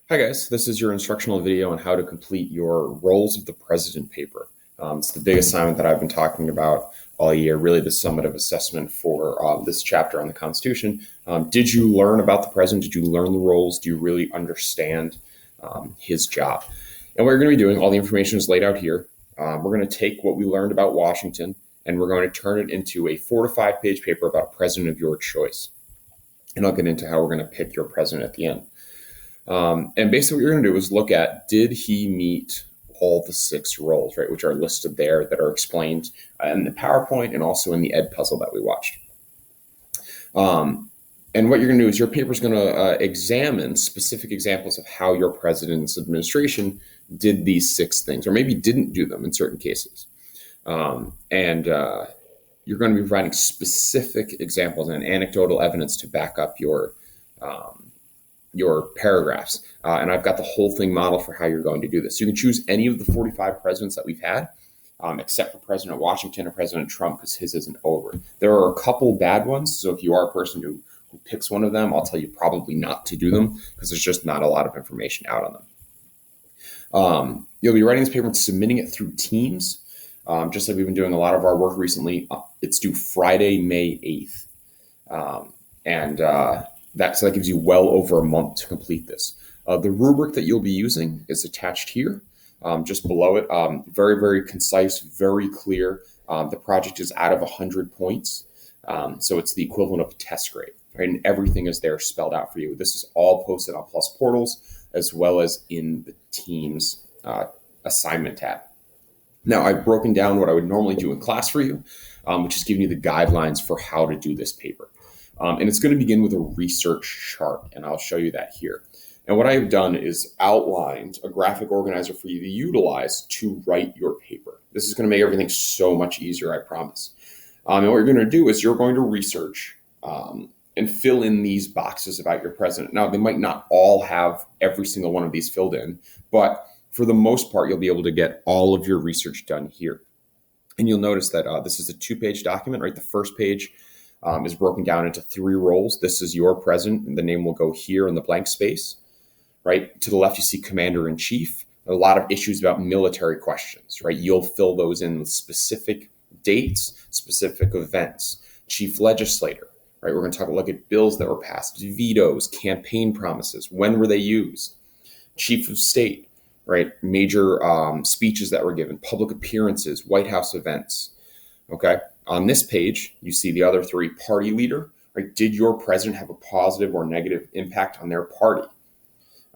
Hi guys, this is your instructional video on how to complete your Roles of the President paper. It's the big assignment that I've been talking about all year, really the summative assessment for this chapter on the Constitution. Did you learn about the President? Did you learn the roles? Do you really understand his job? And what you're going to be doing, all the information is laid out here. We're going to take what we learned about Washington and we're going to turn it into a 4 to 5 page paper about a president of your choice. And I'll get into how we're going to pick your president at the end. And basically what you're going to do is look at, did he meet all the 6 roles, right, which are listed there that are explained in the PowerPoint and also in the Edpuzzle that we watched. And what you're going to do is your paper is going to examine specific examples of how your president's administration did these 6 things, or maybe didn't do them in certain cases. You're going to be providing specific examples and anecdotal evidence to back up your paragraphs. And I've got the whole thing modeled for how you're going to do this. You can choose any of the 45 presidents that we've had, except for President Washington or President Trump, because his isn't over. There are a couple bad ones. So if you are a person who picks one of them, I'll tell you probably not to do them because there's just not a lot of information out on them. You'll be writing this paper and submitting it through Teams, just like we've been doing a lot of our work recently. It's due Friday, May 8th. So that gives you well over a month to complete this. The rubric that you'll be using is attached here, just below it. Very, very concise, very clear. The project is out of 100 points. So it's the equivalent of a test grade, right? And everything is there spelled out for you. This is all posted on Plus Portals as well as in the Teams assignment tab. Now, I've broken down what I would normally do in class for you, which is giving you the guidelines for how to do this paper. And it's going to begin with a research chart, and I'll show you that here. And what I've done is outlined a graphic organizer for you to utilize to write your paper. This is going to make everything so much easier, I promise. And what you're going to do is you're going to research and fill in these boxes about your president. Now, they might not all have every single one of these filled in, but for the most part, you'll be able to get all of your research done here. And you'll notice that this is a 2-page document, right? The first page is broken down into 3 roles. This is your president, and the name will go here in the blank space. Right to the left, you see commander-in-chief. A lot of issues about military questions, right? You'll fill those in with specific dates, specific events. Chief legislator, right? We're going to look at bills that were passed, vetoes, campaign promises. When were they used? Chief of state, right? Major speeches that were given, public appearances, White House events. Okay. On this page, you see the other 3. Party leader, right? Did your president have a positive or negative impact on their party?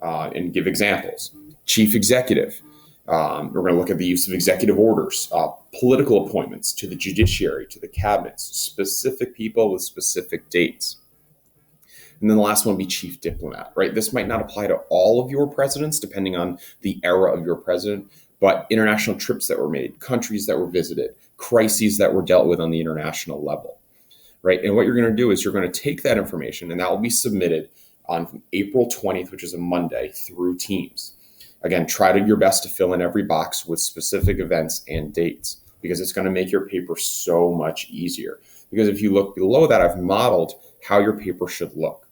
And give examples. Chief executive, we're going to look at the use of executive orders, political appointments to the judiciary, to the cabinets, specific people with specific dates. And then the last one would be chief diplomat, right? This might not apply to all of your presidents, depending on the era of your president, but international trips that were made, countries that were visited, crises that were dealt with on the international level, right? And what you're going to do is you're going to take that information and that will be submitted on April 20th, which is a Monday, through Teams. Again, try your best to fill in every box with specific events and dates because it's going to make your paper so much easier. Because if you look below that, I've modeled how your paper should look.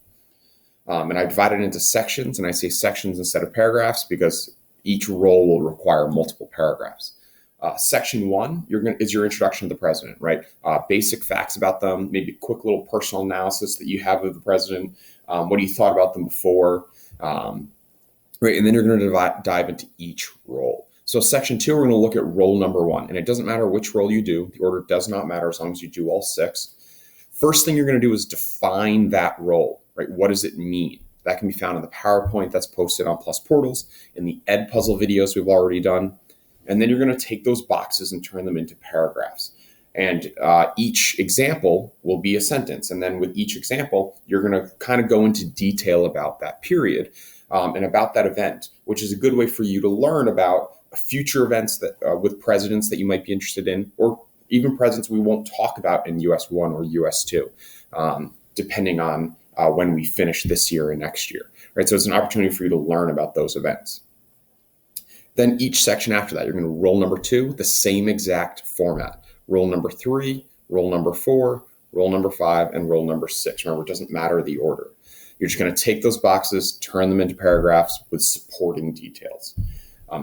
And I divided it into sections, and I say sections instead of paragraphs because each role will require multiple paragraphs. Section 1 is your introduction to the president, right? Basic facts about them, maybe a quick little personal analysis that you have of the president. What you thought about them before, right? And then you're going to dive into each role. So section 2, we're going to look at role number 1. And it doesn't matter which role you do. The order does not matter as long as you do all 6. First thing you're going to do is define that role, right? What does it mean? That can be found in the PowerPoint that's posted on Plus Portals, in the Edpuzzle videos we've already done. And then you're going to take those boxes and turn them into paragraphs. And each example will be a sentence. And then with each example, you're going to kind of go into detail about that period and about that event, which is a good way for you to learn about future events that with presidents that you might be interested in, or even presidents we won't talk about in US 1 or US 2, depending on when we finish this year and next year. Right? So it's an opportunity for you to learn about those events. Then each section after that, you're going to roll number 2, the same exact format. Roll number 3, roll number 4, roll number 5, and roll number 6. Remember, it doesn't matter the order. You're just going to take those boxes, turn them into paragraphs with supporting details.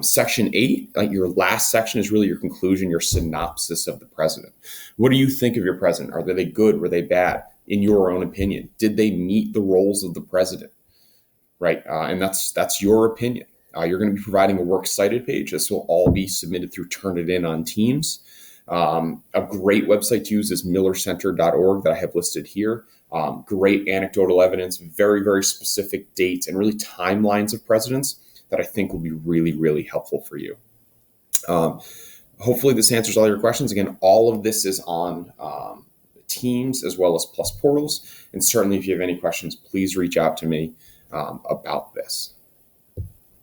Section 8, your last section, is really your conclusion, your synopsis of the president. What do you think of your president? Are they good? Were they bad? In your own opinion, did they meet the roles of the president? Right, and that's your opinion. You're going to be providing a works cited page. This will all be submitted through Turnitin on Teams. A great website to use is millercenter.org that I have listed here. Great anecdotal evidence, very, very specific dates, and really timelines of presidents that I think will be really, really helpful for you. Hopefully this answers all your questions. Again, all of this is on Teams as well as Plus Portals. And certainly if you have any questions, please reach out to me about this.